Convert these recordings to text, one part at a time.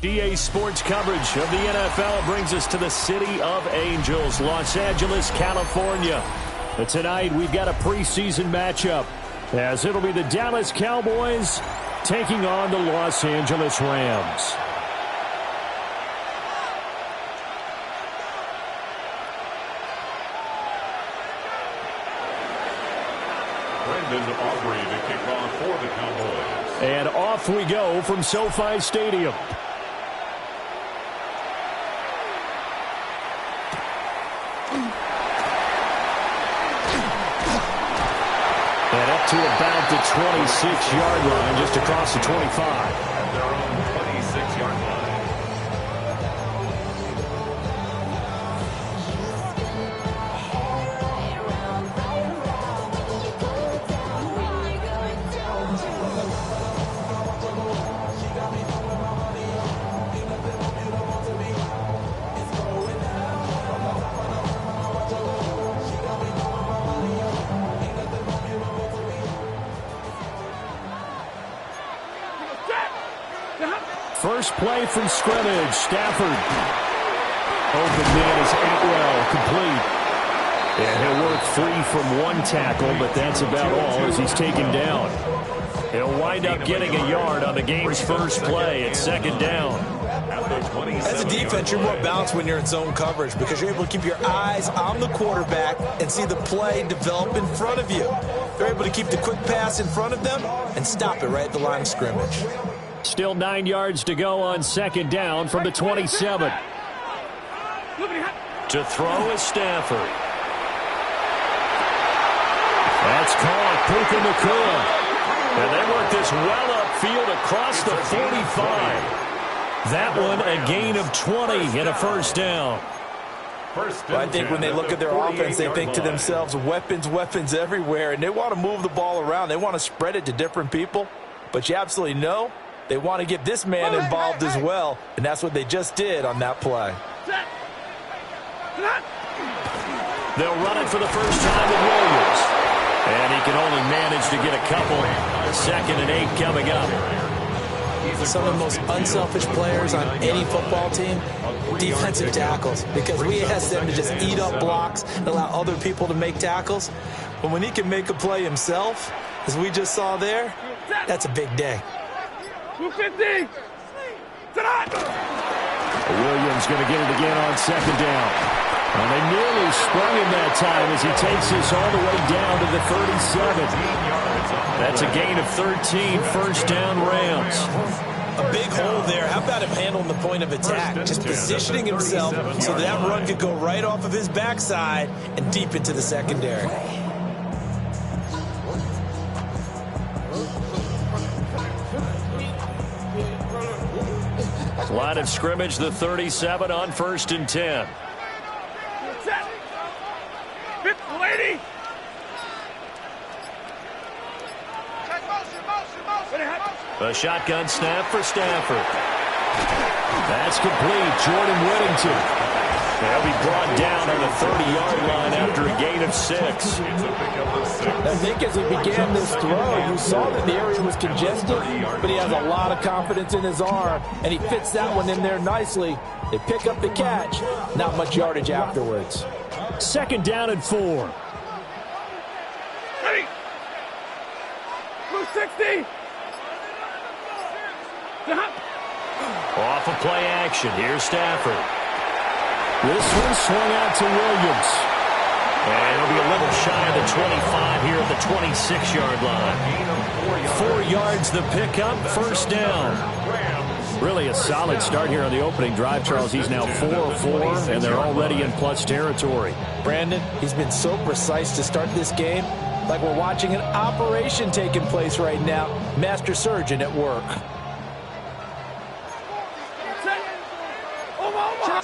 DA Sports coverage of the NFL brings us to the City of Angels, Los Angeles, California. But tonight we've got a preseason matchup as it'll be the Dallas Cowboys taking on the Los Angeles Rams. Brendan Aubrey to kick off for the Cowboys. And off we go from SoFi Stadium. And up to about the 26-yard line, just across the 25. At their own 26-yard line. First play from scrimmage, Stafford. Open man is Atwell, complete. And he'll work free from one tackle, but that's about all as he's taken down. He'll wind up getting a yard on the game's first play at second down. As a defense, you're more balanced when you're in zone coverage because you're able to keep your eyes on the quarterback and see the play develop in front of you. They're able to keep the quick pass in front of them and stop it right at the line of scrimmage. Still 9 yards to go on second down from the 27. To throw is Stafford. That's caught. Puka Nacua. And they work this well upfield across the 45. That one a gain of 20 and a first down. I think when they look at their offense, they think to themselves, weapons, weapons everywhere, and they want to move the ball around. They want to spread it to different people, but you absolutely know they want to get this man involved as well, and that's what they just did on that play. They'll run it for the first time with Williams. And he can only manage to get a couple. 2nd and 8 coming up. Some of the most unselfish players on any football team, defensive tackles, because we ask them to just eat up blocks and allow other people to make tackles. But when he can make a play himself, as we just saw there, that's a big day. 250. Williams going to get it again on second down. And they nearly sprung him that time as he takes this all the way down to the 37. That's a gain of 13, first down Rams. A big hole there. How about him handling the point of attack? Just positioning himself so that run could go right off of his backside and deep into the secondary. Line of scrimmage, the 37 on 1st and 10. A shotgun snap for Stafford. That's complete. Jordan Whittington. They'll be brought down on the 30-yard line after a gain of 6. I think as he began this throw, you saw that the area was congested, but he has a lot of confidence in his arm, and he fits that one in there nicely. They pick up the catch. Not much yardage afterwards. 2nd down and 4. Ready. 260. Off of play action. Here's Stafford. This one swung out to Williams. And it'll be a little shy of the 25 here at the 26-yard line. 4 yards the pickup, first down. Really a solid start here on the opening drive, Charles. He's now 4 of 4, and they're already in plus territory. Brandon, he's been so precise to start this game, like we're watching an operation taking place right now. Master surgeon at work.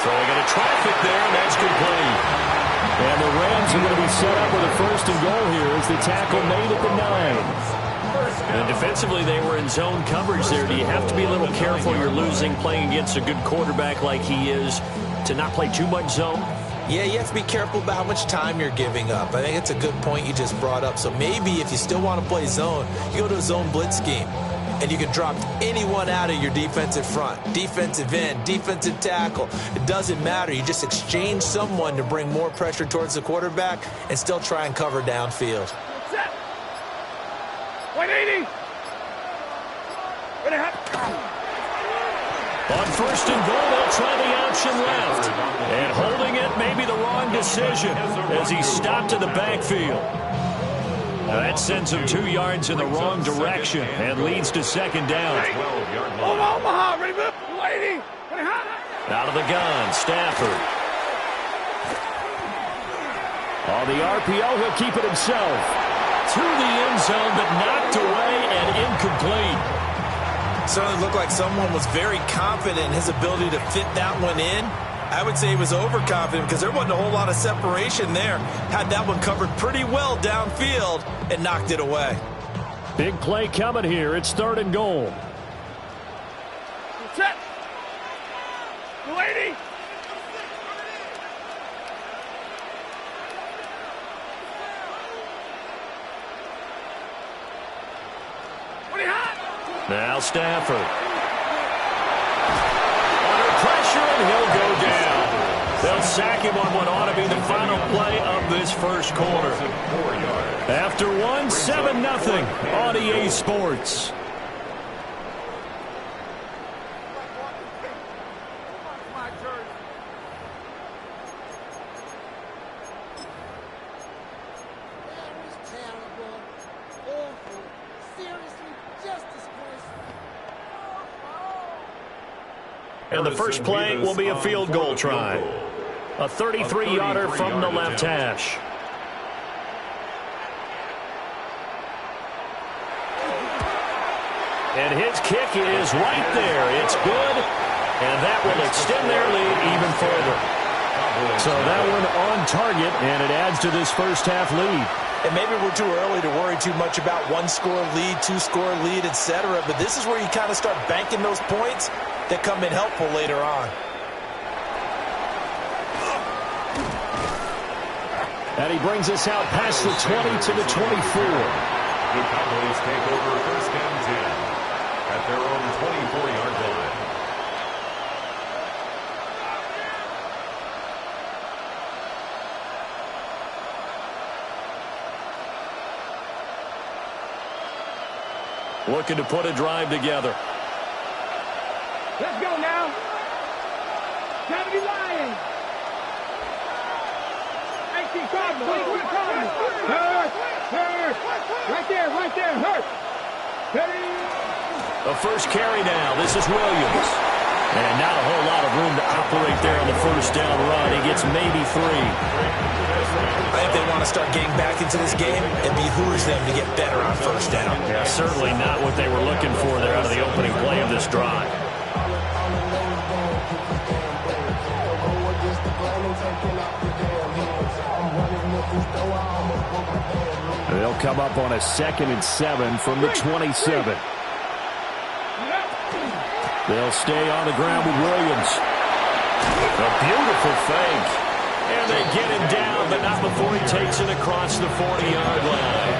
Throwing into traffic there, and that's complete. And the Rams are going to be set up with a first and goal here as the tackle made at the 9. And defensively, they were in zone coverage there. Do you have to be a little careful? You're losing, playing against a good quarterback like he is, to not play too much zone? Yeah, you have to be careful about how much time you're giving up. I think it's a good point you just brought up. So maybe if you still want to play zone, you go to a zone blitz scheme. And you can drop anyone out of your defensive front, defensive end, defensive tackle. It doesn't matter. You just exchange someone to bring more pressure towards the quarterback and still try and cover downfield. Set. 180. On first and goal, they'll try the option left. And holding it may be the wrong decision as he stopped in the backfield. That sends him 2 yards in the wrong direction and leads to second down. Omaha, ready, 180. Out of the gun, Stafford. On the RPO, he'll keep it himself. To the end zone, but knocked away and incomplete. Certainly looked like someone was very confident in his ability to fit that one in. I would say he was overconfident because there wasn't a whole lot of separation there. Had that one covered pretty well downfield and knocked it away. Big play coming here. It's third and goal. Set. 280. Now Stafford. Under pressure, and he'll go down. They'll sack him on what ought to be the final play of this first quarter. After 7-0 on EA Sports. And the first play will be a field goal try. A 33-yarder from the left hash. And his kick is right there. It's good, and that will extend their lead even further. So that one on target, and it adds to this first half lead. And maybe we're too early to worry too much about 1-score lead, 2-score lead, etc. But this is where you kind of start banking those points that come in helpful later on. And he brings us out past the 20 to the 24. The Cowboys take over first and 10 at their own 24-yard line. Looking to put a drive together. Let's go now. Kennedy Lions. 18 Cardinals. 21 Cardinals. Hurt. Right there. Hurt. The first carry now. This is Williams. And not a whole lot of room to operate there on the first down run. He gets maybe 3. I think they want to start getting back into this game. It behooves them to get better on first down. Yeah, certainly not what they were looking for there out of the opening play of this drive. They'll come up on a 2nd and 7 from the 27. They'll stay on the ground with Williams. A beautiful fake. And they get him down, but not before he takes it across the 40-yard line.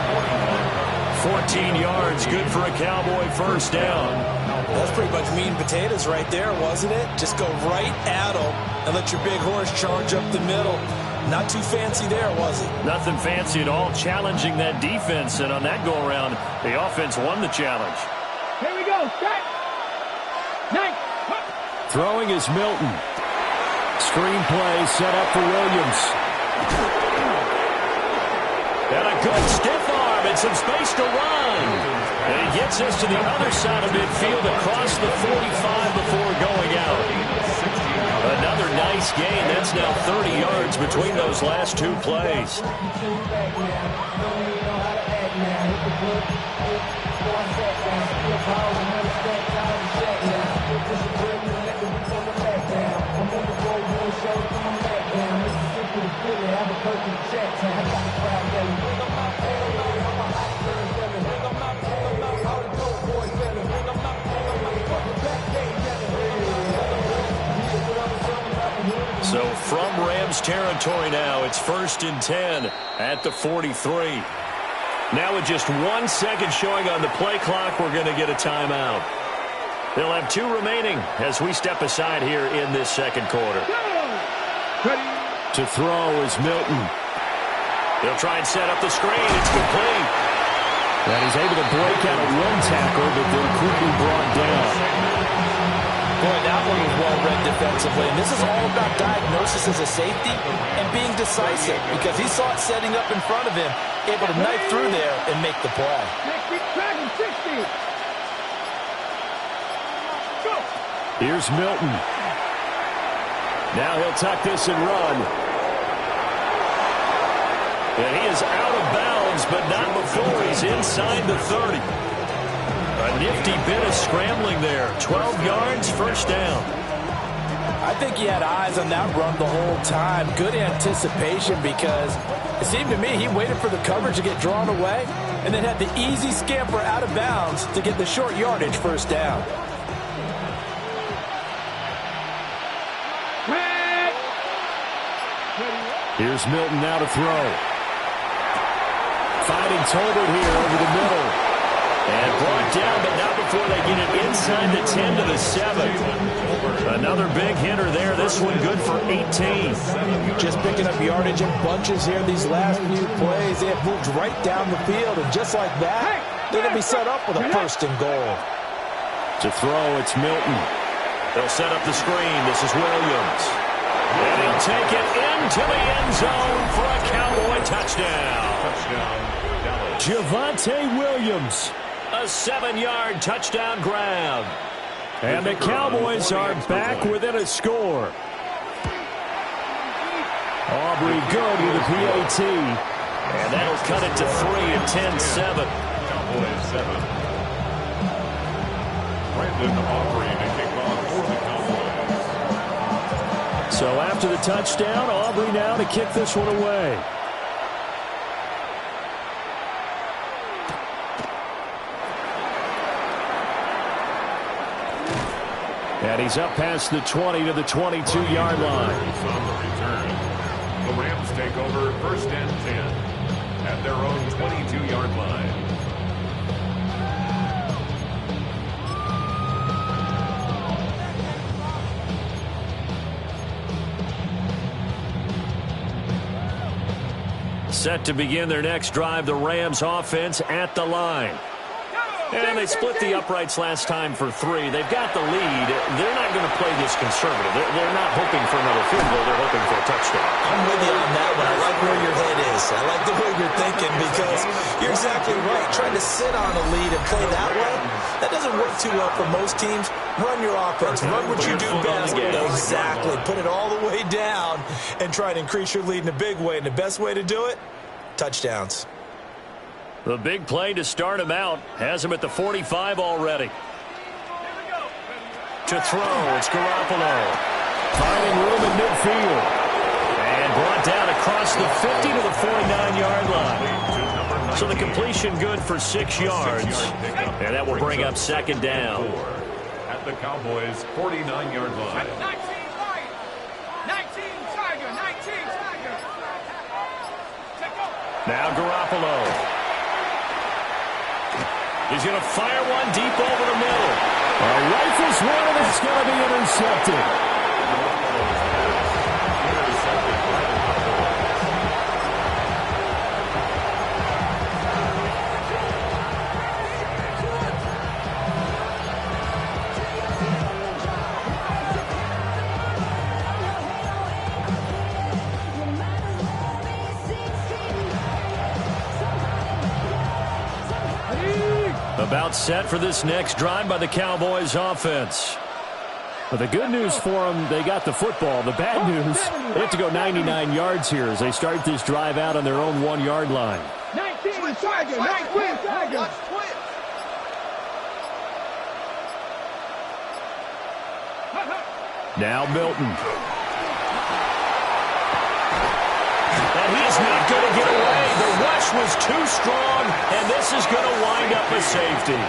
14 yards, good for a Cowboy first down. That's pretty much meat and potatoes right there, wasn't it? Just go right at him and let your big horse charge up the middle. Not too fancy there, was it? Nothing fancy at all, challenging that defense. And on that go-around, the offense won the challenge. Here we go. Strike. Nice. Throwing is Milton. Screen play set up for Williams. And a good stiff arm and some space to run. And he gets us to the other side of midfield across the 45 before going out. Another nice gain. That's now 30 yards between those last 2 plays. So from Rams territory now, it's 1st and 10 at the 43. Now with just 1 second showing on the play clock, we're going to get a timeout. They'll have 2 remaining as we step aside here in this second quarter. To throw is Milton. He'll try and set up the screen. It's complete. And he's able to break out of 1 tackle, but then quickly brought down. Boy, that one was well-read defensively. And this is all about diagnosis as a safety and being decisive because he saw it setting up in front of him, able to knife through there and make the play. Here's Milton. Now he'll tuck this and run. And he is out of bounds, but not before he's inside the 30. A nifty bit of scrambling there. 12 yards, 1st down. I think he had eyes on that run the whole time. Good anticipation because it seemed to me he waited for the coverage to get drawn away and then had the easy scamper out of bounds to get the short yardage 1st down. Here's Milton now to throw. Finding Tolbert here over the middle. And brought down, but not before they get it inside the 10 to the 7. Another big hitter there. This one good for 18. Just picking up yardage in bunches here these last few plays. They have moved right down the field, and just like that, they're going to be set up with a 1st and goal. To throw, it's Milton. They'll set up the screen. This is Williams. And he'll take it into the end zone for a Cowboy touchdown. Javonte Williams. A 7-yard touchdown grab. And the Cowboys are back within a score. Aubrey good with a PAT. And that'll cut it to 3 and 10-7. Cowboys 7. Brandon Aubrey to kick off for the Cowboys. So after the touchdown, Aubrey now to kick this one away. And he's up past the 20 to the 22-yard line. On the return, the Rams take over 1st and 10 at their own 22-yard line. Set to begin their next drive, the Rams offense at the line. And they split the uprights last time for 3. They've got the lead. They're not going to play this conservative. They're not hoping for another field goal. They're hoping for a touchdown. I'm with you on that one. I like where your head is. I like the way you're thinking because you're exactly right. Trying to sit on a lead and play that way, that doesn't work too well for most teams. Run your offense. Run what you do best. Exactly. Put it all the way down and try to increase your lead in a big way. And the best way to do it, touchdowns. The big play to start him out has him at the 45 already. To throw, it's Garoppolo. Finding room in midfield. And brought down across the 50 to the 49-yard line. So the completion good for 6 yards. And that will bring up 2nd down. At the Cowboys' 49-yard line. 19 Tiger. Now Garoppolo. He's going to fire one deep over the middle. Rifles one, and it's going to be intercepted. About set for this next drive by the Cowboys offense. But the good news for them, they got the football. The bad news, they have to go 99 yards here as they start this drive out on their own 1-yard line. 19 Tiger, 19 Tiger. Now Milton. And he is not going to rush was too strong, and this is going to wind up a safety.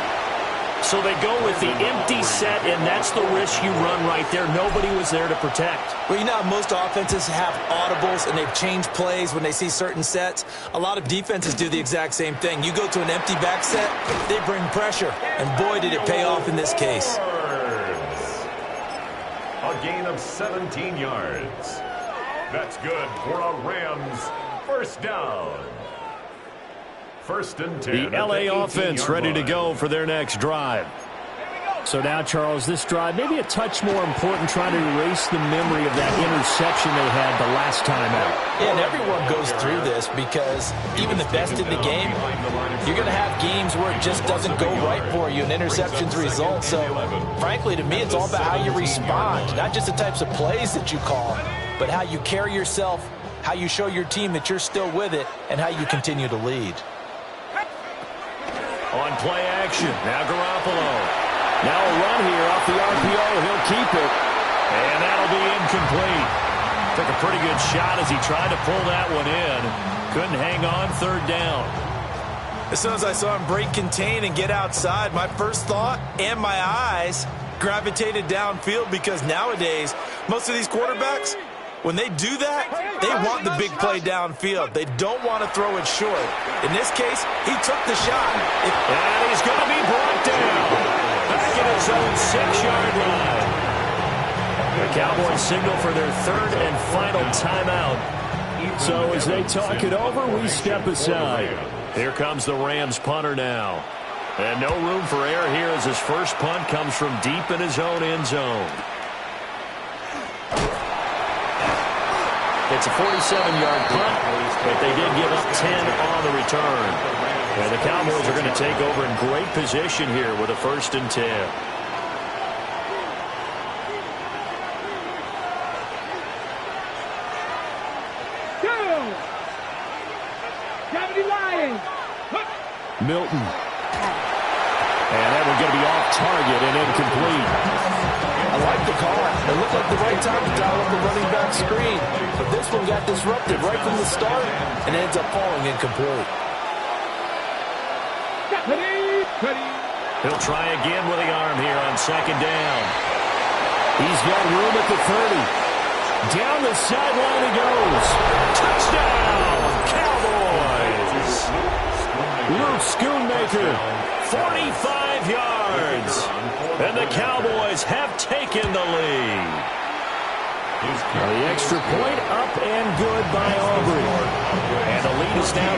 So they go with the empty set, and that's the risk you run right there. Nobody was there to protect. Well, you know how most offenses have audibles and they've changed plays when they see certain sets? A lot of defenses do the exact same thing. You go to an empty back set, they bring pressure. And boy, did it pay off in this case. A gain of 17 yards. That's good for a Rams first down. First and 10. The LA offense ready to go for their next drive. So now, Charles, this drive maybe a touch more important, trying to erase the memory of that interception they had the last time out. Yeah, and everyone goes through this because even the best in the game, you're going to have games where it just doesn't go right for you and interceptions result. So, frankly, to me, it's all about how you respond, not just the types of plays that you call, but how you carry yourself, how you show your team that you're still with it, and how you continue to lead. On play action, now Garoppolo. Now a run here off the RPO. He'll keep it. And that'll be incomplete. Took a pretty good shot as he tried to pull that one in. Couldn't hang on, third down. As soon as I saw him break contain and get outside, my first thought and my eyes gravitated downfield because nowadays, most of these quarterbacks, when they do that, they want the big play downfield. They don't want to throw it short. In this case, he took the shot. And he's going to be brought down. Back at his own 6-yard line. The Cowboys signal for their third and final timeout. So as they talk it over, we step aside. Here comes the Rams punter now. And no room for error here as his first punt comes from deep in his own end zone. It's a 47-yard punt, but they did give up 10 on the return. And the Cowboys are going to take over in great position here with a 1st and 10. Milton. And that one's going to be off target and incomplete. I like the call. It looked like the right time to dial up the running back screen. But this one got disrupted right from the start and ends up falling incomplete. He'll try again with the arm here on 2nd down. He's got room at the 30. Down the sideline he goes. Touchdown, Cowboys. Luke Schoonmaker, 45 yards. And the Cowboys have taken the lead. Now the extra point up and good by Aubrey. And the lead is now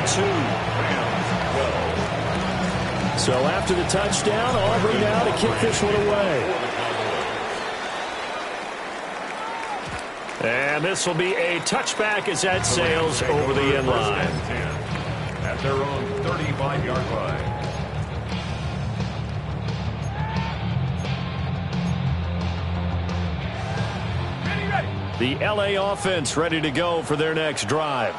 2. So after the touchdown, Aubrey now to kick this one away. And this will be a touchback as that sails over the end line. At their own 35-yard line. The LA offense ready to go for their next drive.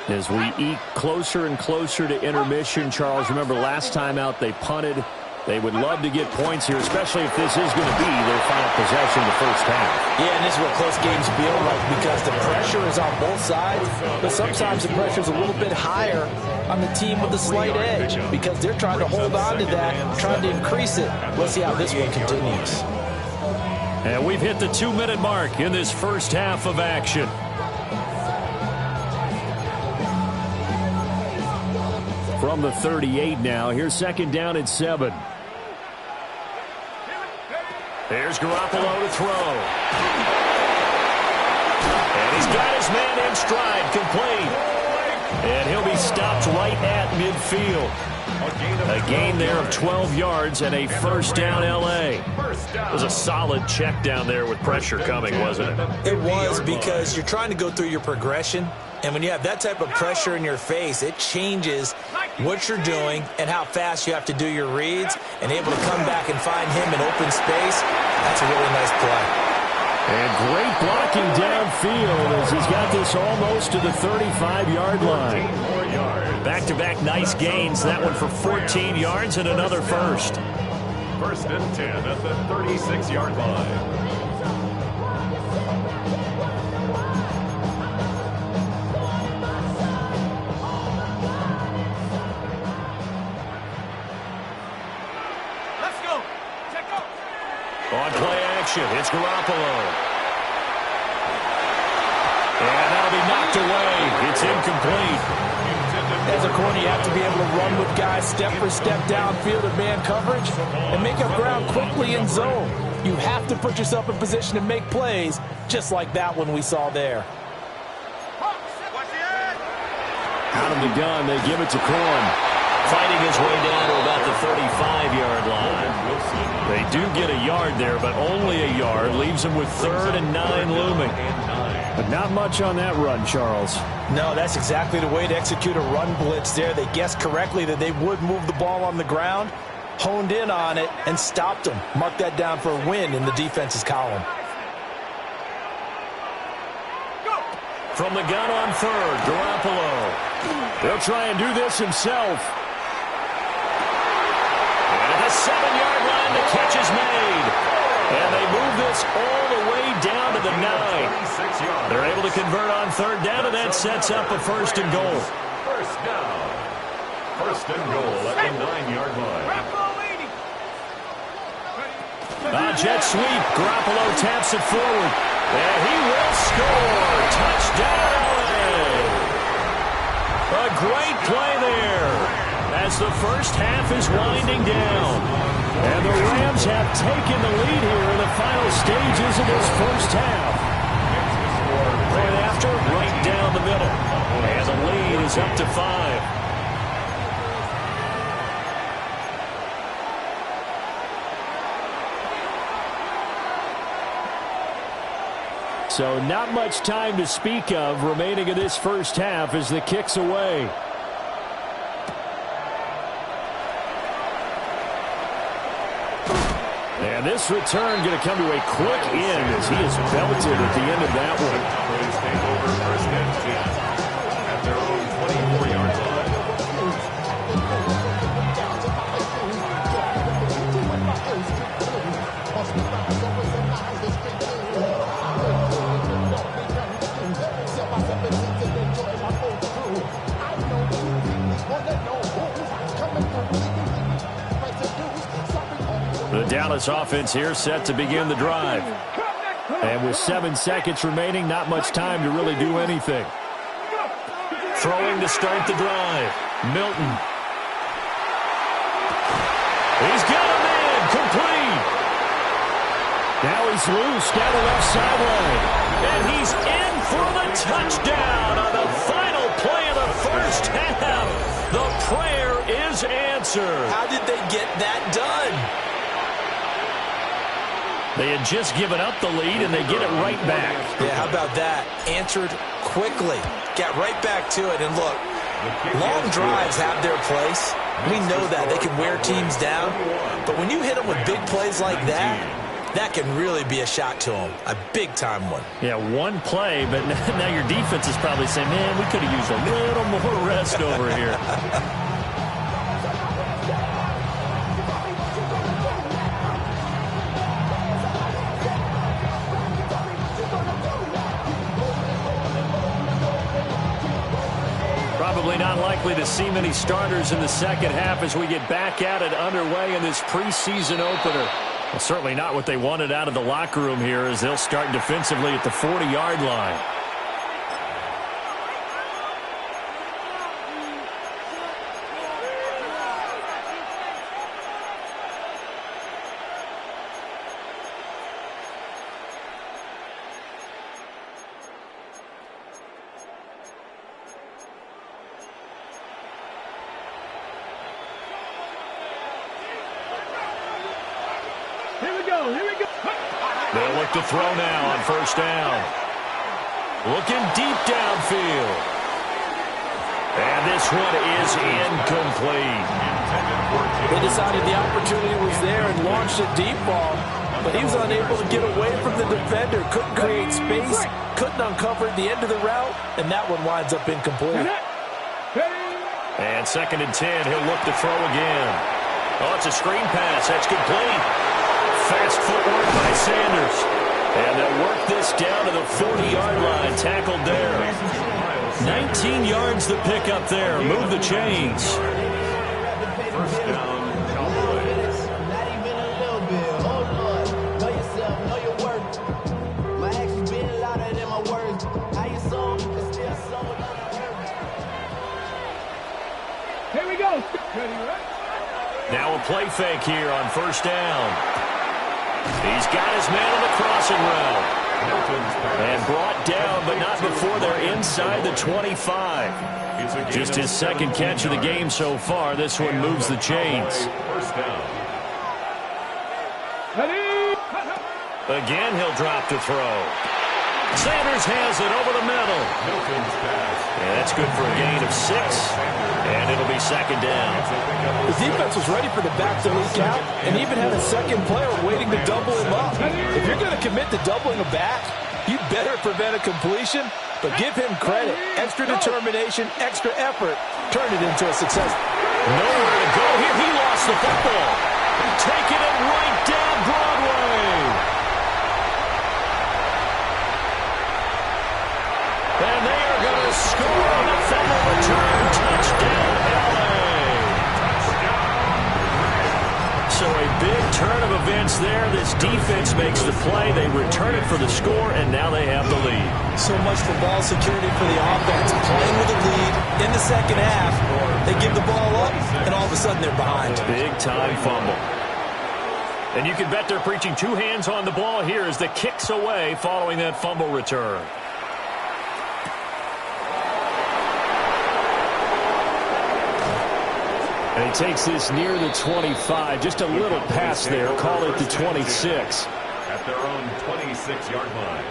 As we eke closer and closer to intermission, Charles, remember last time out they punted. They would love to get points here, especially if this is going to be their final possession the first half. Yeah, and this is what close games feel like because the pressure is on both sides, but sometimes the pressure is a little bit higher on the team with the slight edge because they're trying to hold on to that, trying to increase it. Let's see how this one continues. And we've hit the 2-minute mark in this first half of action. From the 38 now, here's 2nd down at 7. There's Garoppolo to throw. And he's got his man in stride, complete. And he'll be stopped right at midfield. A gain there of 12 yards and a first down L.A. It was a solid check down there with pressure coming, wasn't it? It was because you're trying to go through your progression. And when you have that type of pressure in your face, it changes what you're doing and how fast you have to do your reads. And able to come back and find him in open space, that's a really nice play. And great blocking downfield as he's got this almost to the 35-yard line. Back-to-back nice gains. That one for 14 yards and another first. 1st and 10 at the 36-yard line. On play action, it's Garoppolo. And that'll be knocked away. It's incomplete. As a corner, you have to be able to run with guys step for step downfield in man coverage and make up ground quickly in zone. You have to put yourself in position to make plays, just like that one we saw there. Out of the gun, they give it to Corn. Fighting his way down to about the 35-yard line. They do get a yard there, but only a yard. Leaves them with 3rd and 9 looming. But not much on that run, Charles. No, that's exactly the way to execute a run blitz there. They guessed correctly that they would move the ball on the ground, honed in on it, and stopped them. Mark that down for a win in the defense's column. From the gun on 3rd, Garoppolo. He'll try and do this himself. And at the 7-yard line, the catch is made. And they move this all the way down to the 9. They're able to convert on 3rd down, and that sets up a 1st and goal. First down. 1st and goal at the 9-yard line. Jet sweep. Garoppolo taps it forward. And he will score. Touchdown, LA. A great play there as the first half is winding down. And the Rams have taken the lead here in the final stages of this first half. Right after, right down the middle. And the lead is up to 5. So not much time to speak of remaining in this first half as the kick's away. And this return going to come to a quick end as he is belted at the end of that one. At their own 24-yard line. The Dallas offense here set to begin the drive. And with 7 seconds remaining, not much time to really do anything. Throwing to start the drive. Milton. He's got a man. Complete. Now he's loose down the left sideline. And he's in for the touchdown on the final play of the first half. The prayer is answered. How did they get that done? They had just given up the lead, and they get it right back. Yeah, how about that? Answered quickly. Got right back to it. And look, long drives have their place. We know that. They can wear teams down. But when you hit them with big plays like that, that can really be a shock to them. A big-time one. Yeah, one play, but now your defense is probably saying, man, we could have used a little more rest over here. Probably not likely to see many starters in the second half as we get back at it underway in this preseason opener. Well, certainly not what they wanted out of the locker room here as they'll start defensively at the 40-yard line. They'll look to throw now on first down. Looking deep downfield. And this one is incomplete. They decided the opportunity was there and launched a deep ball, but he was unable to get away from the defender. Couldn't create space, couldn't uncover the end of the route, and that one winds up incomplete. And 2nd and 10, he'll look to throw again. Oh, it's a screen pass. That's complete. Fast footwork by Sanders. And they'll work this down to the 40-yard line. Tackled there. 19 yards the pick up there. Move the chains. First down, Cowboys. Now a play fake here on first down. He's got his man on the crossing route. And brought down, but not before they're inside the 25. Just his second catch of the game so far. This one moves the chains. First down. Again, he'll drop to throw. Sanders has it over the middle. And that's good for a gain of 6. And it'll be second down. The defense was ready for the back to leak out and even had a second player waiting to double him up. If you're going to commit to doubling a back, you better prevent a completion, but give him credit. Extra determination, extra effort. Turn it into a success. Nowhere to go here. He lost the football. Taking it right down Broadway. And they are going to score on the fumble return. Touchdown, LA. So a big turn of events there. This defense makes the play. They return it for the score, and now they have the lead. So much for ball security for the offense. Playing with a lead in the second half. They give the ball up, and all of a sudden they're behind. Big-time fumble. And you can bet they're preaching 2 hands on the ball here as the kicks away following that fumble return. And he takes this near the 25. Just a little pass there. Call it the 26. At their own 26-yard line.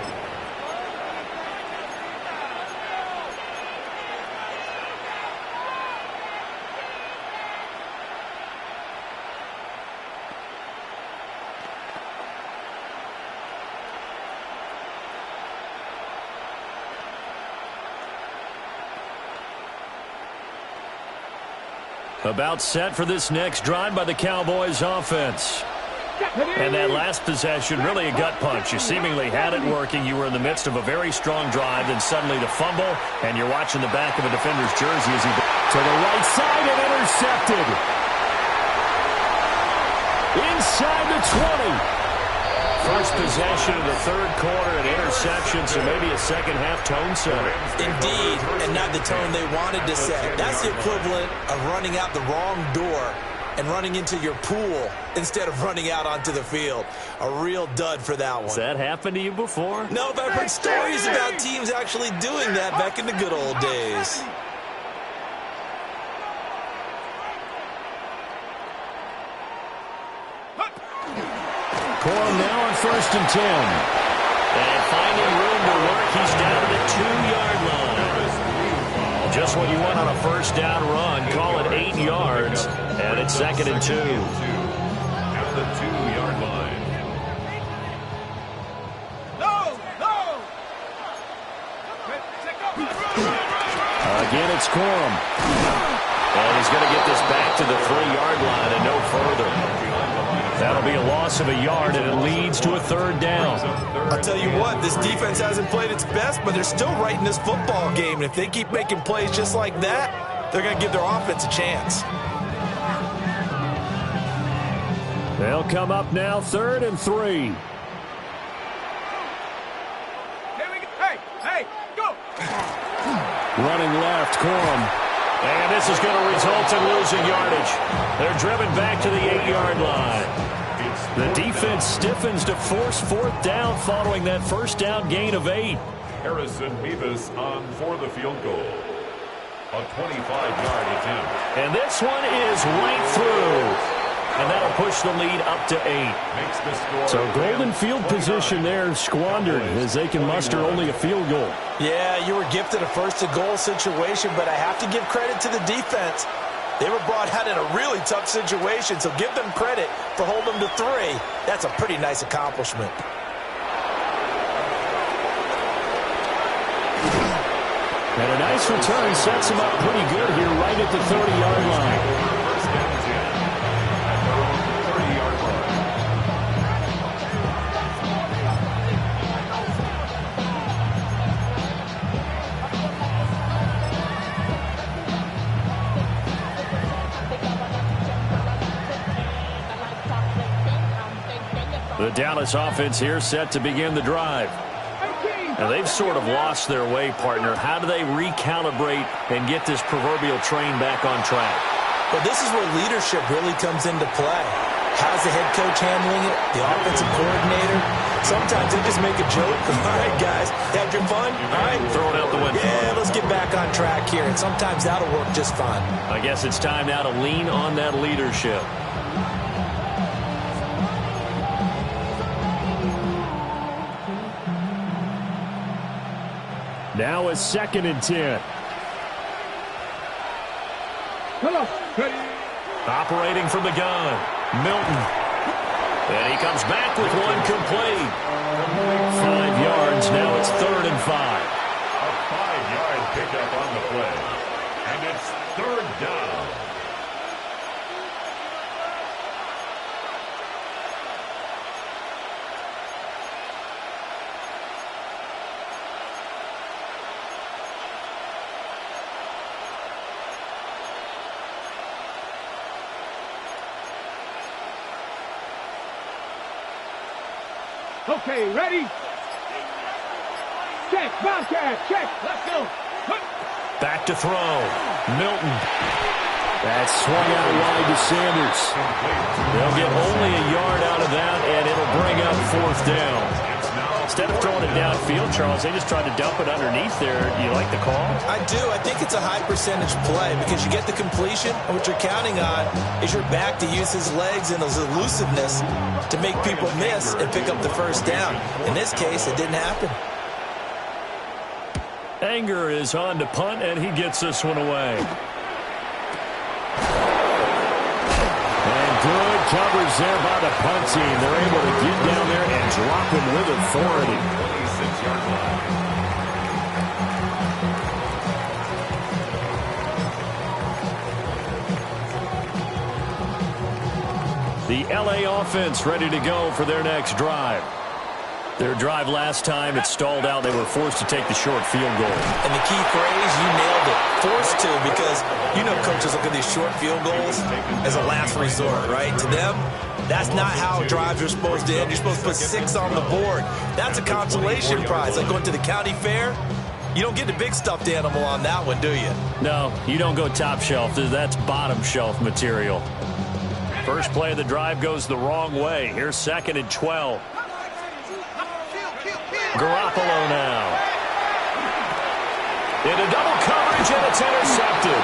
About set for this next drive by the Cowboys offense. And that last possession, really a gut punch. You seemingly had it working. You were in the midst of a very strong drive, then suddenly the fumble, and you're watching the back of a defender's jersey as he to the right side and intercepted. Inside the 20. First possession of the third quarter, an interception, so maybe a second-half tone setter. Indeed, and not the tone they wanted to set. That's the equivalent of running out the wrong door and running into your pool instead of running out onto the field. A real dud for that one. Has that happened to you before? No, but I've heard stories about teams actually doing that back in the good old days. Corum now on 1st and 10. And finding room to work, he's down to the 2-yard line. Just what you want on a first down run. Call it 8 yards, and it's 2nd and 2. At the 2-yard line. Again, it's Corum. And he's going to get this back to the 3-yard line and no further. That'll be a loss of a yard, and it leads to a 3rd down. I'll tell you what, this defense hasn't played its best, but they're still right in this football game. And if they keep making plays just like that, they're going to give their offense a chance. They'll come up now, 3rd and 3. Hey, go! Running left, Corum. And this is going to result in losing yardage. They're driven back to the 8-yard line. The defense stiffens to force 4th down following that first down gain of 8. Harrison Mevis on for the field goal. A 25-yard attempt. And this one is right through. And that'll push the lead up to 8. Makes the score. So golden field position there squandered as they can muster only a field goal. Yeah, you were gifted a 1st-and-goal situation, but I have to give credit to the defense. They were brought out in a really tough situation, so give them credit for holding them to 3. That's a pretty nice accomplishment. And a nice return sets him up pretty good here right at the 30-yard line. The Dallas offense here set to begin the drive. Now they've sort of lost their way, partner. How do they recalibrate and get this proverbial train back on track? But this is where leadership really comes into play. How's the head coach handling it? The offensive coordinator? Sometimes they just make a joke. All right, guys, had your fun? All right. Throw it out the window. Yeah, let's get back on track here. And sometimes that'll work just fine. I guess it's time now to lean on that leadership. Now a 2nd and 10. Hello. Ready. Operating from the gun, Milton. And he comes back with one complete. 5 yards, now it's 3rd and 5. A 5-yard pickup on the play. And it's 3rd down. Okay, ready? Check, Bobcat, check, let's go. Back to throw, Milton. That's swung out wide to Sanders. They'll get only a yard out of that, and it'll bring up 4th down. Instead of throwing it downfield, Charles, they just tried to dump it underneath there. You like the call? I do. I think it's a high percentage play because you get the completion, and what you're counting on is your back to use his legs and his elusiveness to make people miss and pick up the 1st down. In this case, it didn't happen. Anger is on to punt, and he gets this one away. And good coverage there by the punt team. They're able to get down there and drop him with authority. 26-yard line. The LA offense ready to go for their next drive. Their drive last time, it stalled out. They were forced to take the short field goal. And the key phrase, you nailed it, forced to, because you know coaches look at these short field goals as a last resort, right? To them, that's not how drives are supposed to end. You're supposed to put 6 on the board. That's a consolation prize. Like going to the county fair, you don't get the big stuffed animal on that one, do you? No, you don't go top shelf. That's bottom shelf material. First play of the drive goes the wrong way. Here's 2nd and 12. Garoppolo now. Into double coverage, and it's intercepted.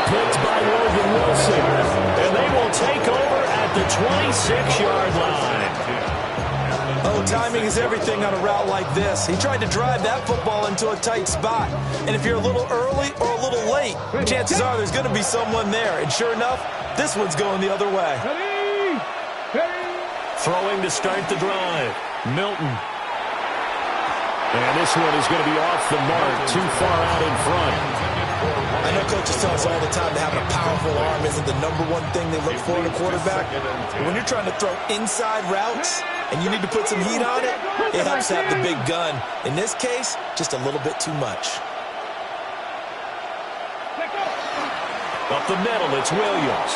Picked by Logan Wilson. And they will take over at the 26-yard line. Oh, timing is everything on a route like this. He tried to drive that football into a tight spot. And if you're a little early or a little late, chances are there's going to be someone there. And sure enough, this one's going the other way. Ready? Ready? Throwing to start the drive. Milton. And this one is going to be off the mark, too far out in front. I know coaches tell us all the time that having a powerful arm isn't the #1 thing they look for in a quarterback. But when you're trying to throw inside routes and you need to put some heat on it, it helps to have the big gun. In this case, just a little bit too much. Up the middle, it's Williams.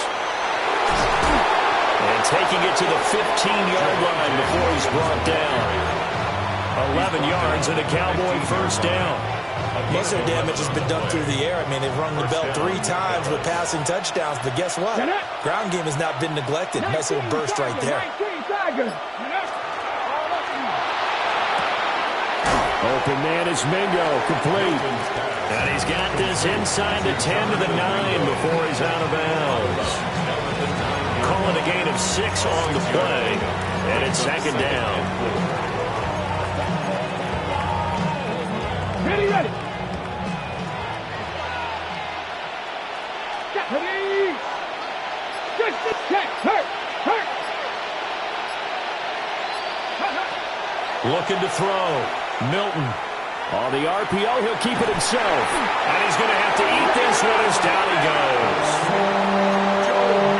And taking it to the 15-yard line before he's brought down. 11 yards and a Cowboy 1st down. Most of their damage has been done through the air. I mean, they've rung the bell 3 times with passing touchdowns, but guess what? Ground game has not been neglected. Nice little burst right there. Open man is Mingo, complete. And he's got this inside the 10 to the 9 before he's out of bounds. Calling a gain of 6 on the play, and it's 2nd down. Ready, ready. Ready. Check. Hurt. Looking to throw. Milton. On the RPO, he'll keep it himself. And he's going to have to eat this one as down he goes.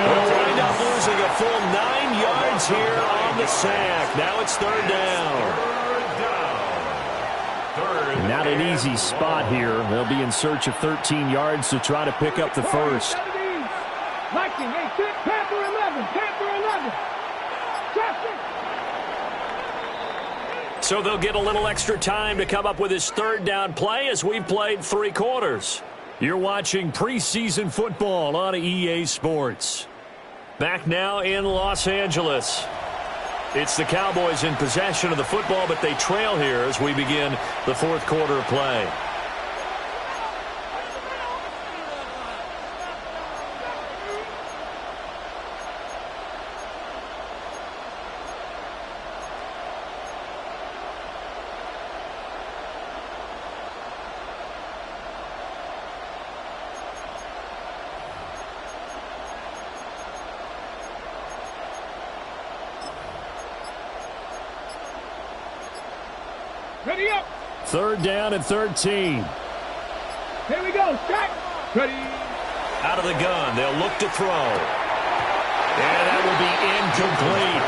We'll wind up losing a full 9 yards here on the sack. Now it's 3rd down. Not an easy spot here. They'll be in search of 13 yards to try to pick up the first. Viking, 8, Panther 11, Panther 11. So they'll get a little extra time to come up with his 3rd down play as we've played 3 quarters. You're watching preseason football on EA Sports. Back now in Los Angeles. It's the Cowboys in possession of the football, but they trail here as we begin the fourth quarter of play. Ready up. Third down and 13. Here we go. Stack. Ready. Out of the gun. They'll look to throw. And that will be incomplete.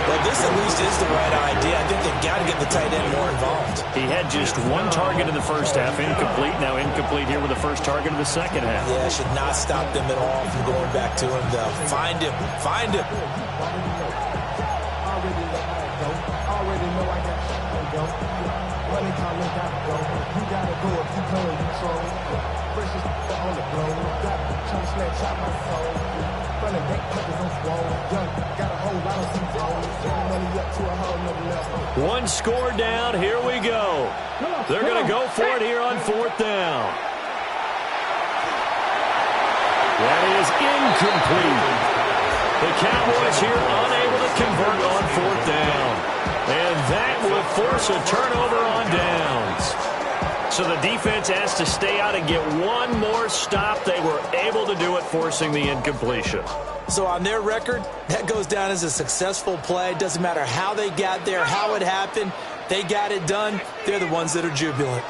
Well, this at least is the right idea. I think they've got to get the tight end more involved. He had just one target in the first half. Incomplete. Now incomplete here with the first target of the second half. Yeah, should not stop them at all from going back to him, though. Find him. Find him. Already know I got shit to go. Money calling, gotta go. You gotta go if you play in control. Precious on the blow. Got trying to snatch out my soul. Running back, covers on swole. Young, got a whole lot of CTOs. Money up to a whole nother level. One score down. Here we go. They're going to go for it here on fourth down. That is incomplete. The Cowboys here unable to convert on fourth down. And that will force a turnover on downs. So the defense has to stay out and get one more stop. They were able to do it, forcing the incompletion. So on their record, that goes down as a successful play. Doesn't matter how they got there, how it happened. They got it done. They're the ones that are jubilant.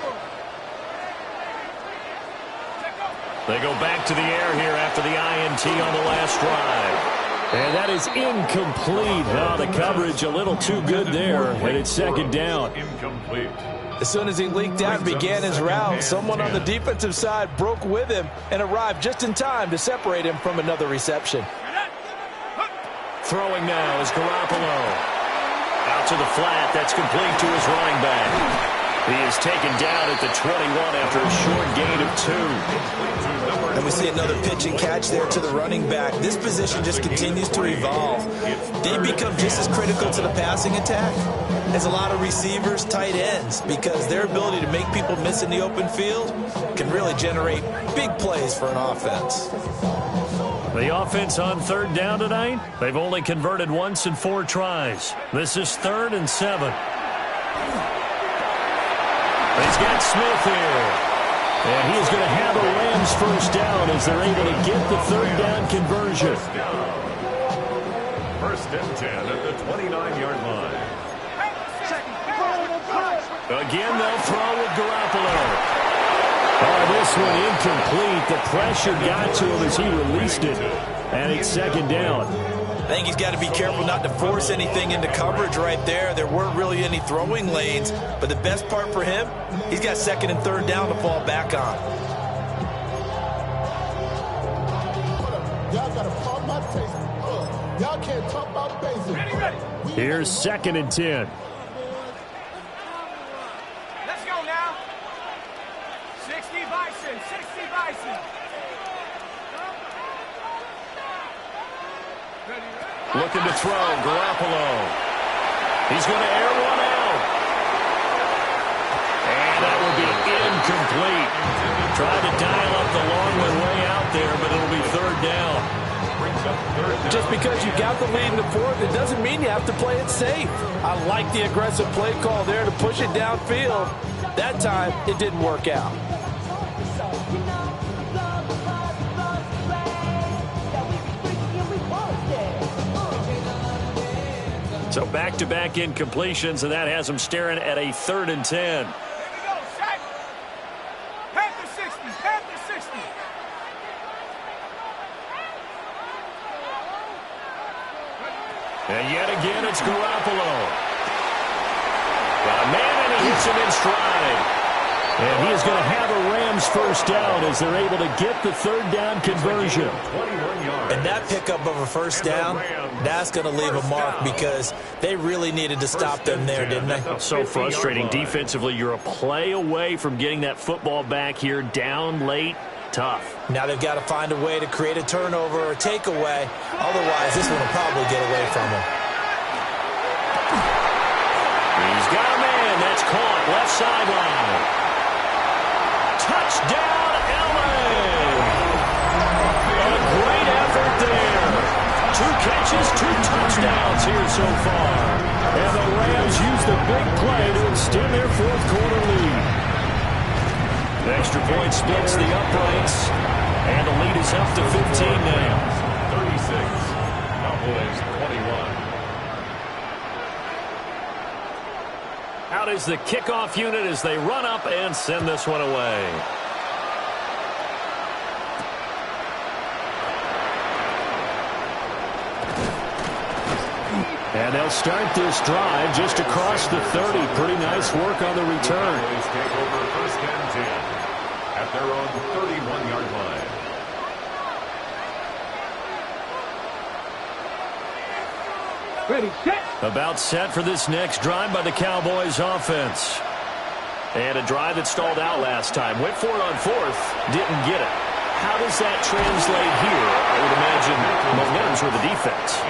They go back to the air here after the INT on the last drive. And that is incomplete. Oh, the coverage a little too good there, and it's second down. Incomplete. As soon as he leaked out and began his route, someone on the defensive side broke with him and arrived just in time to separate him from another reception. Throwing now is Garoppolo. Out to the flat. That's complete to his running back. He is taken down at the 21 after a short gain of 2. And we see another pitch and catch there to the running back. This position just continues to evolve. They become just as critical to the passing attack as a lot of receivers, tight ends, because their ability to make people miss in the open field can really generate big plays for an offense. The offense on third down tonight, they've only converted once in 4 tries. This is 3rd and 7. He's got Smith here. And he is going to have a Rams first down as they're able to get the third down conversion. First and 10 at the 29-yard line. Again, they'll throw with Garoppolo. Oh, this one incomplete. The pressure got to him as he released it. And it's second down. I think he's got to be careful not to force anything into coverage right there. There weren't really any throwing lanes, but the best part for him, he's got second and third down to fall back on. Y'all gotta pump my taste. Y'all can't talk about basic. Here's 2nd and 10. Let's go now. 60 Bison, 60 Bison. Looking to throw, Garoppolo. He's going to air one out. And that will be incomplete. Tried to dial up the long one way out there, but it'll be third down. Just because you got the lead in the fourth, it doesn't mean you have to play it safe. I like the aggressive play call there to push it downfield. That time, it didn't work out. So back-to-back incompletions, and that has them staring at a 3rd and 10. Here we go, Shaq. Panther 60, Panther 60. And yet again, it's Garoppolo. Got a man, and he hits him in stride. And he is going to have a Rams first down as they're able to get the third down conversion. And that pickup of a first down, that's going to leave a mark because they really needed to stop them there, didn't they? So frustrating. Defensively, you're a play away from getting that football back here down late. Tough. Now they've got to find a way to create a turnover or a takeaway. Otherwise, this one will probably get away from them. He's got a man. That's caught. Left sideline. Touchdown, LA. A great effort there. 2 catches, 2 touchdowns here so far. And the Rams use the big play to extend their fourth quarter lead. Extra point splits the uprights, and the lead is up to 15 now. 36, Cowboys 21. Out is the kickoff unit as they run up and send this one away. And they'll start this drive just across the 30. Pretty nice work on the return. Cowboys take over first and 10 at their own 31-yard line. Ready, set. About set for this next drive by the Cowboys offense. And a drive that stalled out last time. Went for it on fourth, didn't get it. How does that translate here? I would imagine momentum's with the defense.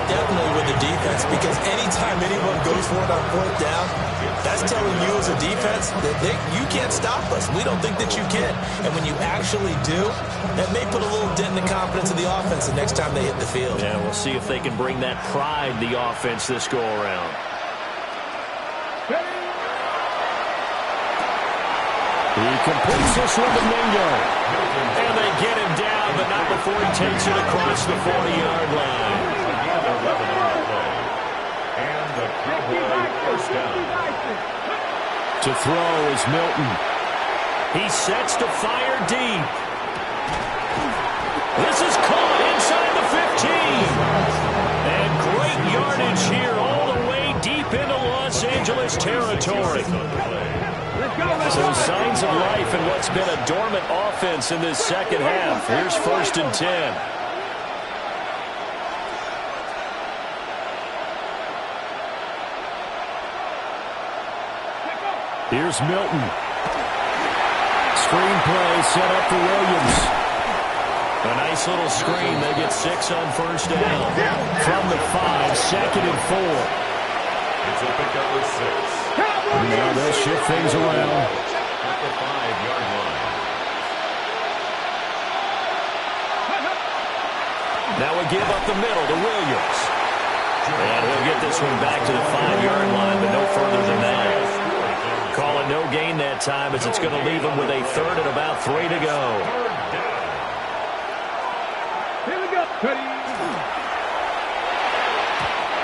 Definitely with the defense, because anytime anyone goes for it on fourth down, that's telling you as a defense that you can't stop us. We don't think that you can. And when you actually do, that may put a little dent in the confidence of the offense the next time they hit the field. Yeah, we'll see if they can bring that pride to the offense this go-around. He completes this one to Mingo. And they get him down, but not before he takes it across the 40-yard line. And the Cowboys first down. To throw is Milton. He sets to fire deep. This is caught inside the 15. And great yardage here all the way deep into Los Angeles territory. So signs of life in what's been a dormant offense in this second half. Here's first and 10. Here's Milton. Screen play set up for Williams. A nice little screen. They get 6 on first down. From the 5, second and 4. It's a pickup of 6. Now they'll shift things around. At the 5-yard line. Now we give up the middle to Williams. And he'll get this one back to the 5-yard line, but no further than that. Call it no gain that time as it's going to leave him with a third and about 3 to go. Here we go. Ready.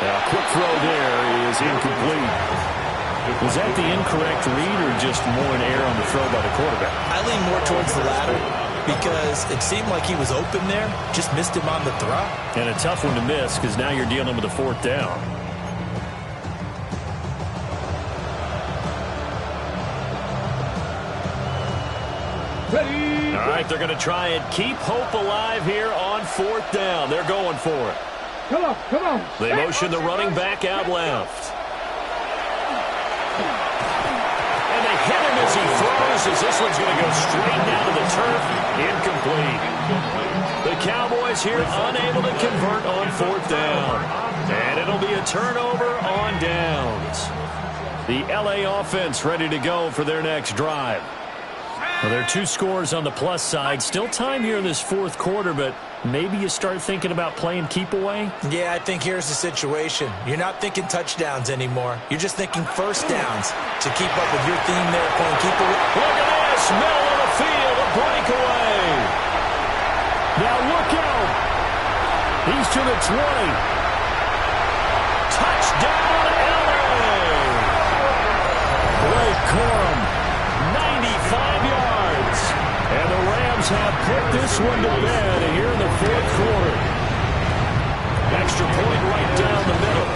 Now, quick throw there is incomplete. Was that the incorrect read or just more an error on the throw by the quarterback? I lean more towards the latter because it seemed like he was open there, just missed him on the throw. And a tough one to miss because now you're dealing with a fourth down. Ready. All right, they're going to try and keep hope alive here on fourth down. They're going for it. Come on, come on. They motion the running back out left. And they hit him as he throws as this one's going to go straight down to the turf. Incomplete. The Cowboys here unable to convert on fourth down. And it'll be a turnover on downs. The LA offense ready to go for their next drive. Well, there are 2 scores on the plus side. Still time here in this fourth quarter, but maybe you start thinking about playing keep away? Yeah, I think here's the situation. You're not thinking touchdowns anymore. You're just thinking first downs to keep up with your theme there, playing keep away. Look at this, middle of the field, a breakaway. Now look out. He's to the 20. Touchdown, LA. Blake Corum, 95 yards. And the Rams have put this one to bed here in the fourth quarter. Extra point right down the middle.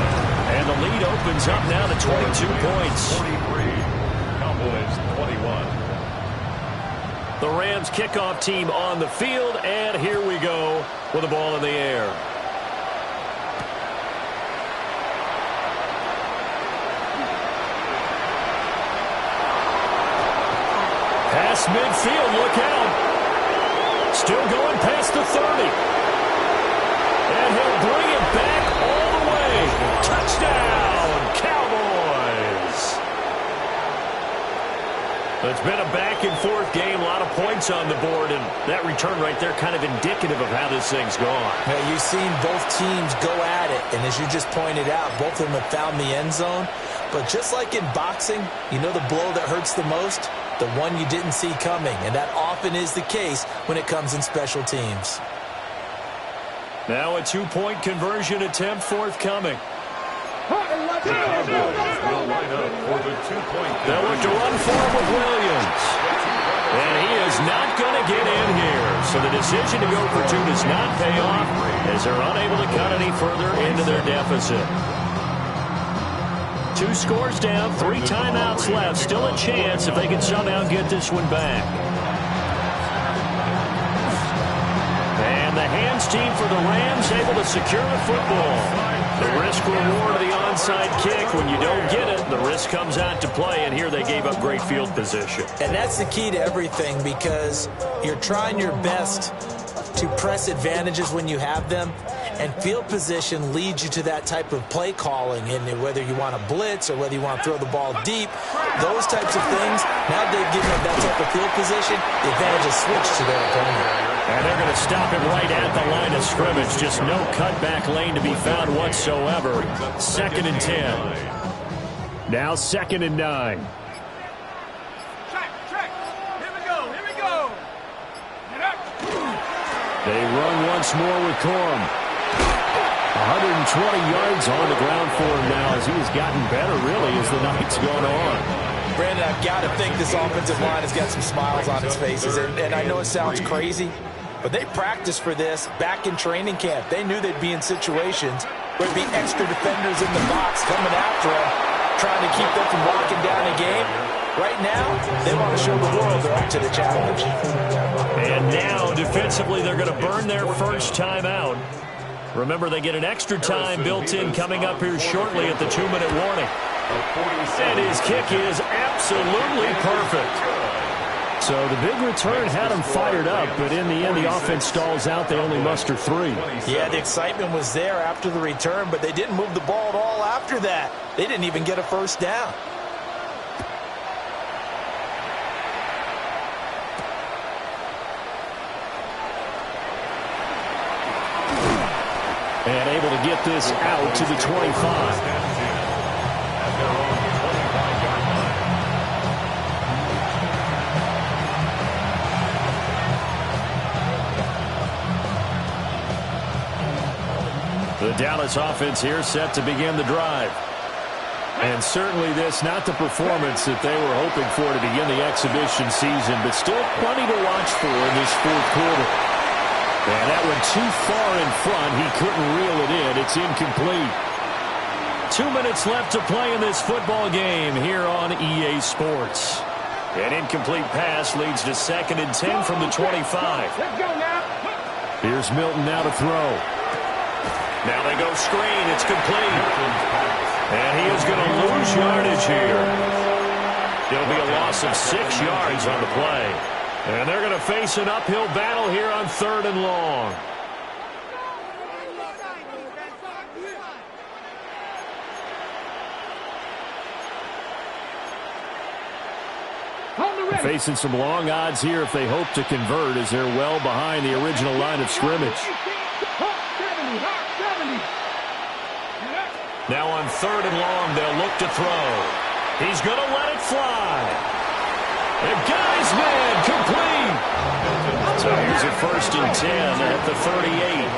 And the lead opens up now to 22 points. 23. Cowboys 21. The Rams kickoff team on the field, and here we go with the ball in the air. Past midfield, look out. Still going past the 30. And he'll bring it back all the way. Touchdown, Cowboys. It's been a back-and-forth game, a lot of points on the board, and that return right there kind of indicative of how this thing's gone. Now, you've seen both teams go at it, and as you just pointed out, both of them have found the end zone. But just like in boxing, you know the blow that hurts the most? The one you didn't see coming, and that often is the case when it comes in special teams. Now a two-point conversion attempt forthcoming. The Cowboys will line up for the two-point conversion. They'll look to run forward with Williams. And he is not going to get in here. So the decision to go for two does not pay off as they're unable to cut any further into their deficit. 2 scores down, 3 timeouts left. Still a chance if they can somehow get this one back. And the hands team for the Rams able to secure the football. The risk reward of the onside kick. When you don't get it, the risk comes out to play, and here they gave up great field position. And that's the key to everything, because you're trying your best to press advantages when you have them, and field position leads you to that type of play calling, and whether you want to blitz or whether you want to throw the ball deep, those types of things, now they've given up that type of field position, the advantage is switched to their opponent. And they're going to stop it right at the line of scrimmage. Just no cutback lane to be found whatsoever. 2nd and 10. Now 2nd and 9. Check. Here we go. They run once more with Corum. 120 yards on the ground for him now as he has gotten better, really, as the night's gone on. Brandon, I've got to think this offensive line has got some smiles on its faces. And I know it sounds crazy, but they practiced for this back in training camp. They knew they'd be in situations where there'd be extra defenders in the box coming after them, trying to keep them from locking down a game. Right now, they want to show the world they're up to the challenge. And now, defensively, they're going to burn their first timeout. Remember, they get an extra time built in coming up here shortly at the 2-minute warning. And his kick is absolutely perfect. So the big return had them fired up, but in the end, the offense stalls out. They only muster 3. Yeah, the excitement was there after the return, but they didn't move the ball at all after that. They didn't even get a first down. And able to get this out to the 25. The Dallas offense here set to begin the drive. And certainly this, not the performance that they were hoping for to begin the exhibition season, but still plenty to watch for in this 4th quarter. And that one too far in front. He couldn't reel it in. It's incomplete. 2 minutes left to play in this football game here on EA Sports. An incomplete pass leads to 2nd and 10 from the 25. Let's go now. Here's Milton now to throw. Now they go screen. It's complete. And he is going to lose yardage here. It'll be a loss of 6 yards on the play. And they're going to face an uphill battle here on 3rd and long. Facing some long odds here if they hope to convert, as they're well behind the original line of scrimmage. Now on 3rd and long, they'll look to throw. He's going to let it fly. And got his man complete. So here's a 1st and 10 at the 38.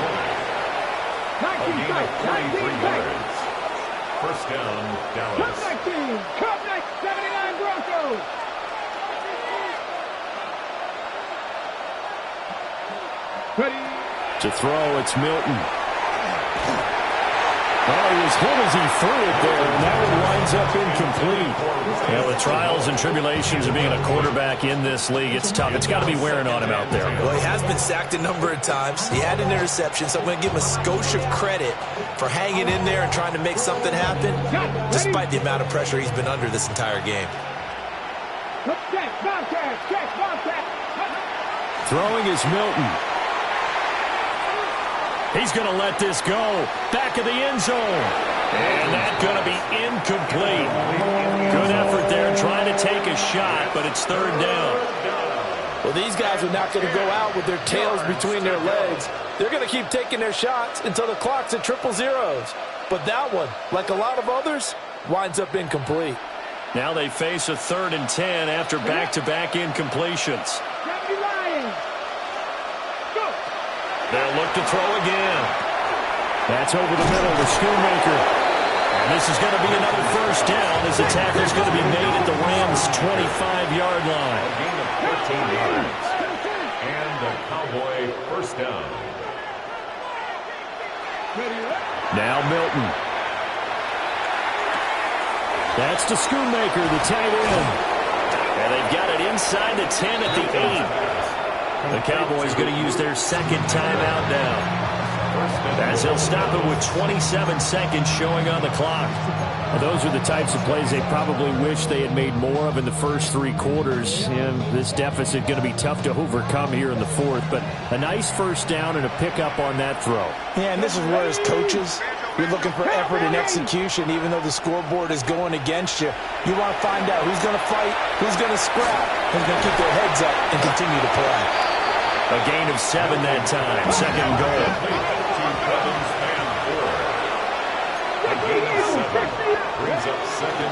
A gain of 43 yards. First down, Dallas. Cup 79 Broncos. Ready. To throw, it's Milton. Oh, he was hit as he threw it there, and that would wind winds up incomplete. Yeah, with trials and tribulations of being a quarterback in this league, it's tough. It's got to be wearing on him out there. Well, he has been sacked a number of times. He had an interception, so I'm going to give him a skosh of credit for hanging in there and trying to make something happen, despite the amount of pressure he's been under this entire game. Throwing is Milton. He's going to let this go. Back of the end zone. And that's going to be incomplete. Good effort there trying to take a shot, but it's third down. Well, these guys are not going to go out with their tails between their legs. They're going to keep taking their shots until the clock's at 000. But that one, like a lot of others, winds up incomplete. Now they face a 3rd and 10 after back-to-back incompletions. They'll look to throw again. That's over the middle to Schoonmaker. And this is going to be another first down as the tackle's going to be made at the Rams' 25-yard line. A gain of 14 yards. And the Cowboy first down. Now Milton. That's to Schoonmaker, the tight end. And they've got it inside the 10 at the 8. The Cowboys going to use their second timeout now, as they'll stop it with 27 seconds showing on the clock. Well, those are the types of plays they probably wish they had made more of in the first 3 quarters. And this deficit going to be tough to overcome here in the 4th. But a nice first down and a pickup on that throw. Yeah, and this is where as coaches, you're looking for effort and execution, even though the scoreboard is going against you. You want to find out who's going to fight, who's going to scrap, who's going to keep their heads up and continue to play. A gain of 7 that time. Second and goal.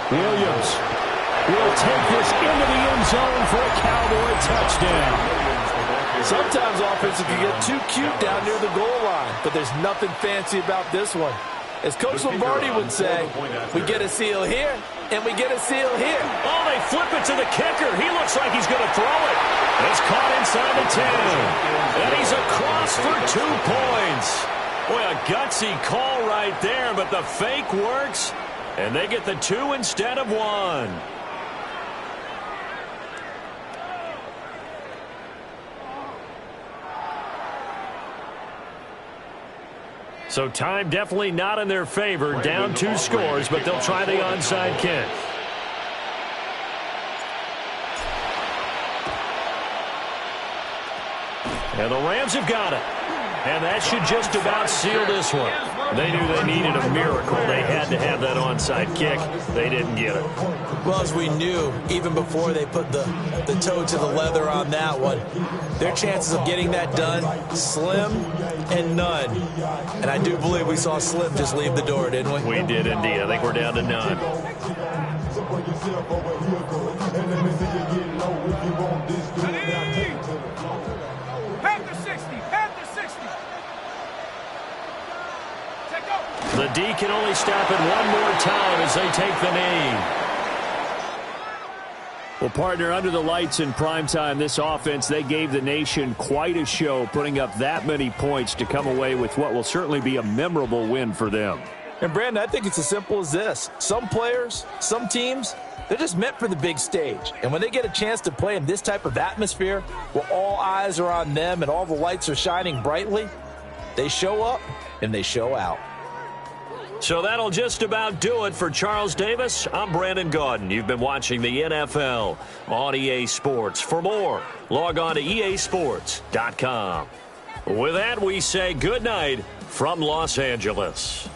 Williams will take this into the end zone for a Cowboy touchdown. Sometimes offenses can get too cute down near the goal line, but there's nothing fancy about this one. As Coach Lombardi would say, we get a seal here, and we get a seal here. Oh, they flip it to the kicker. He looks like he's going to throw it. It's caught inside the 10. And he's across for 2 points. Boy, a gutsy call right there, but the fake works, and they get the 2 instead of 1. So time definitely not in their favor. Down 2 scores, but they'll try the onside kick. And the Rams have got it. And that should just about seal this one. They knew they needed a miracle. They had to have that onside kick. They didn't get it. Well, as we knew, even before they put the toe to the leather on that one, their chances of getting that done, slim and none. And I do believe we saw Slim just leave the door, didn't we? We did indeed. I think we're down to none. The D can only stop it one more time as they take the knee. Well, partner, under the lights in primetime, this offense, they gave the nation quite a show, putting up that many points to come away with what will certainly be a memorable win for them. And, Brandon, I think it's as simple as this. Some players, some teams, they're just meant for the big stage. And when they get a chance to play in this type of atmosphere, where all eyes are on them and all the lights are shining brightly, they show up and they show out. So that'll just about do it for Charles Davis. I'm Brandon Gaudin. You've been watching the NFL on EA Sports. For more, log on to easports.com. With that, we say good night from Los Angeles.